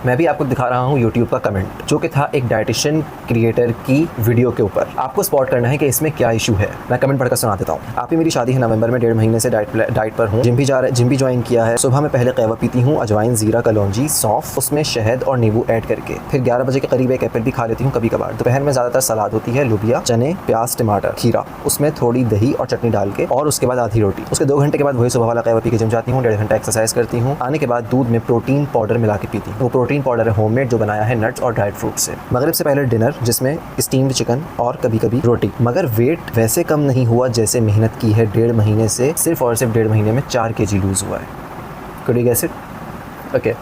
मैं भी आपको दिखा रहा हूँ यूट्यूब का कमेंट, जो कि था एक डाइटिशियन क्रिएटर की वीडियो के ऊपर। आपको स्पॉट करना है कि इसमें क्या इशू है। मैं कमेंट पढ़कर सुना देता हूँ। आप ही मेरी शादी है नवंबर में, 1.5 महीने से डाइट पर हूँ। जिम भी ज्वाइन किया है। सुबह में पहले कहवा पीती हूँ, अजवाइन, जीरा, कलौंजी, सौंफ, उसमें शहद और नींबू ऐड करके। फिर 11 बजे के करीब एक एप्पल भी खा लेती हूँ कभी कभार। दोपहर में ज़्यादातर सलाद होती है, लोबिया, चने, प्याज, टमाटर, खीरा, उसमें थोड़ी दही और चटनी डाल के, और उसके बाद आधी रोटी। उसके 2 घंटे के बाद वही सुबह वाला कहवा पी के जिम जाती हूँ। 1.5 घंटा एक्सरसाइज करती हूँ। आने के बाद दूध में प्रोटीन पाउडर मिला के पीती हूँ। वो प्रोटीन पाउडर है होममेड, जो बनाया है नट्स और ड्राई फ्रूट से। मगरिब से पहले डिनर, जिसमें स्टीम्ड चिकन और कभी कभी रोटी। मगर वेट वैसे कम नहीं हुआ जैसे मेहनत की है 1.5 महीने से। सिर्फ और सिर्फ 1.5 महीने में 4 kg लूज़ हुआ है। Could you guess it? Okay,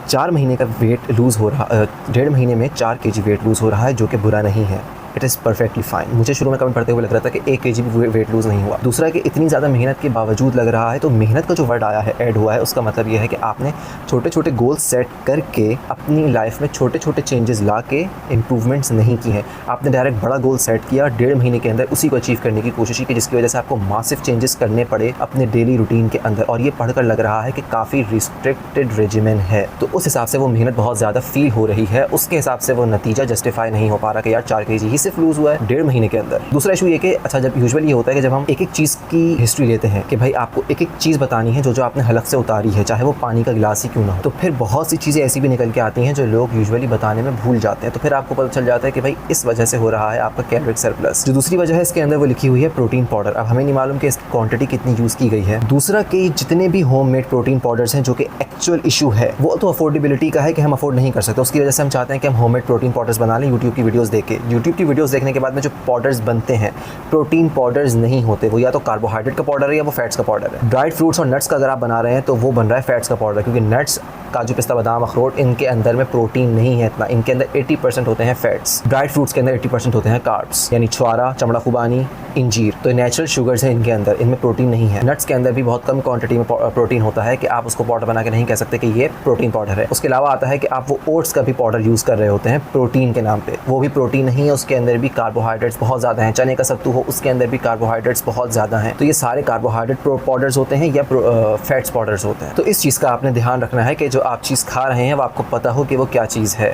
4 महीने का वेट लूज़ हो रहा, 1.5 महीने में 4 kg वेट लूज़ हो रहा है, जो कि बुरा नहीं है। It is perfectly fine. मुझे शुरू में कमेंट पढ़ते हुए लग रहा था कि 1 kg भी वेट लूज़ नहीं हुआ। दूसरा कि इतनी ज़्यादा मेहनत के बावजूद लग रहा है, तो मेहनत का जो वर्ड आया है, ऐड हुआ है, उसका मतलब ये है कि आपने छोटे छोटे गोल सेट करके अपनी लाइफ में छोटे छोटे चेंजेस ला के इम्प्रूवमेंट्स नहीं की हैं। आपने डायरेक्ट बड़ा गोल सेट किया, 1.5 महीने के अंदर उसी को अचीव करने की कोशिश की, जिसकी वजह से आपको मासिव चेंजेस करने पड़े अपने डेली रूटीन के अंदर। और ये पढ़कर लग रहा है कि काफ़ी रिस्ट्रिक्टेड रेजिमेंट है, तो उस हिसाब से वो मेहनत बहुत ज़्यादा फील हो रही है। उसके हिसाब से वो नतीजा जस्टिफाई नहीं हो पा रहा कि यार 4 kg ही सिर्फ लूज़ हुआ है 1.5 महीने के अंदर। दूसरा इशू ये कि अच्छा, जब यूजुअली ये होता है कि जब हम एक एक चीज़ की हिस्ट्री लेते हैं कि भाई आपको एक एक चीज़ बतानी है जो आपने हलक से उतारी है, चाहे वो पानी का गिलास ही क्यों ना हो, तो फिर बहुत सी चीज़ें ऐसी भी निकल के आती हैं जो लोग यूजुअली बताने में भूल जाते हैं। तो फिर आपको पता चल जाता है कि भाई इस वजह से हो रहा है आपका कैलोरिक सरप्लस। जो दूसरी वजह है, इसके अंदर वो लिखी हुई है प्रोटीन पाउडर। अब हमें नहीं मालूम कि इसकी क्वांटिटी कितनी यूज़ की गई है। दूसरा कि जितने भी होममेड प्रोटीन पाउडर्स हैं, जो कि एक्चुअल इशू है, वो तो अफोर्डेबिलिटी का है कि हम अफोर्ड नहीं कर सकते। उसकी वजह से हम चाहते हैं कि हम होममेड प्रोटीन पाउडर्स बना लें यूट्यूब की वीडियोज़ देख के। यूट्यूब की वीडियोज़ देखने के बाद में जो पाउडर्स बनते हैं, प्रोटीन पाउडर्स नहीं होते। वो या तो कार्बोहाइड्रेट का पाउडर है या वो फैट्स का पाउडर है। ड्राइड फ्रूट्स और नट्स का अगर आप बना रहे हैं तो वो बन रहा है फैट्स का पाउडर, क्योंकि नट्स, काजू, पिस्ता, बादाम, अखरोट, इनके अंदर में प्रोटीन नहीं है इतना। इनके अंदर 80% होते हैं फैट्स। ड्राइड फ्रूट्स के अंदर 80% होते हैं कार्ब्स, यानी छुआरा, चमड़ा खुबानी, इंजीर। तो नेचुरल शुगर्स हैं इनके अंदर, इनमें प्रोटीन नहीं है। नट्स के अंदर भी बहुत कम क्वांटिटी में प्रोटीन होता है कि आप उसको पाउडर बना के नहीं कह सकते कि ये प्रोटीन पाउडर है। उसके अलावा आता है कि आप वो ओट्स का भी पाउडर यूज़ कर रहे होते हैं प्रोटीन के नाम पे, वो भी प्रोटीन नहीं है। उसके अंदर भी कार्बोहाइड्रेट्स बहुत ज़्यादा हैं। चने का सत्तू हो, उसके अंदर भी कार्बोहाइड्रेट्स बहुत ज़्यादा हैं। तो ये सारे कार्बोहाइड्रेट पाउडर्स होते हैं या फैट्स पाउडर्स होते हैं। तो इस चीज़ का आपने ध्यान रखना है कि जो आप चीज़ खा रहे हैं वो आपको पता हो कि वो क्या चीज़ है।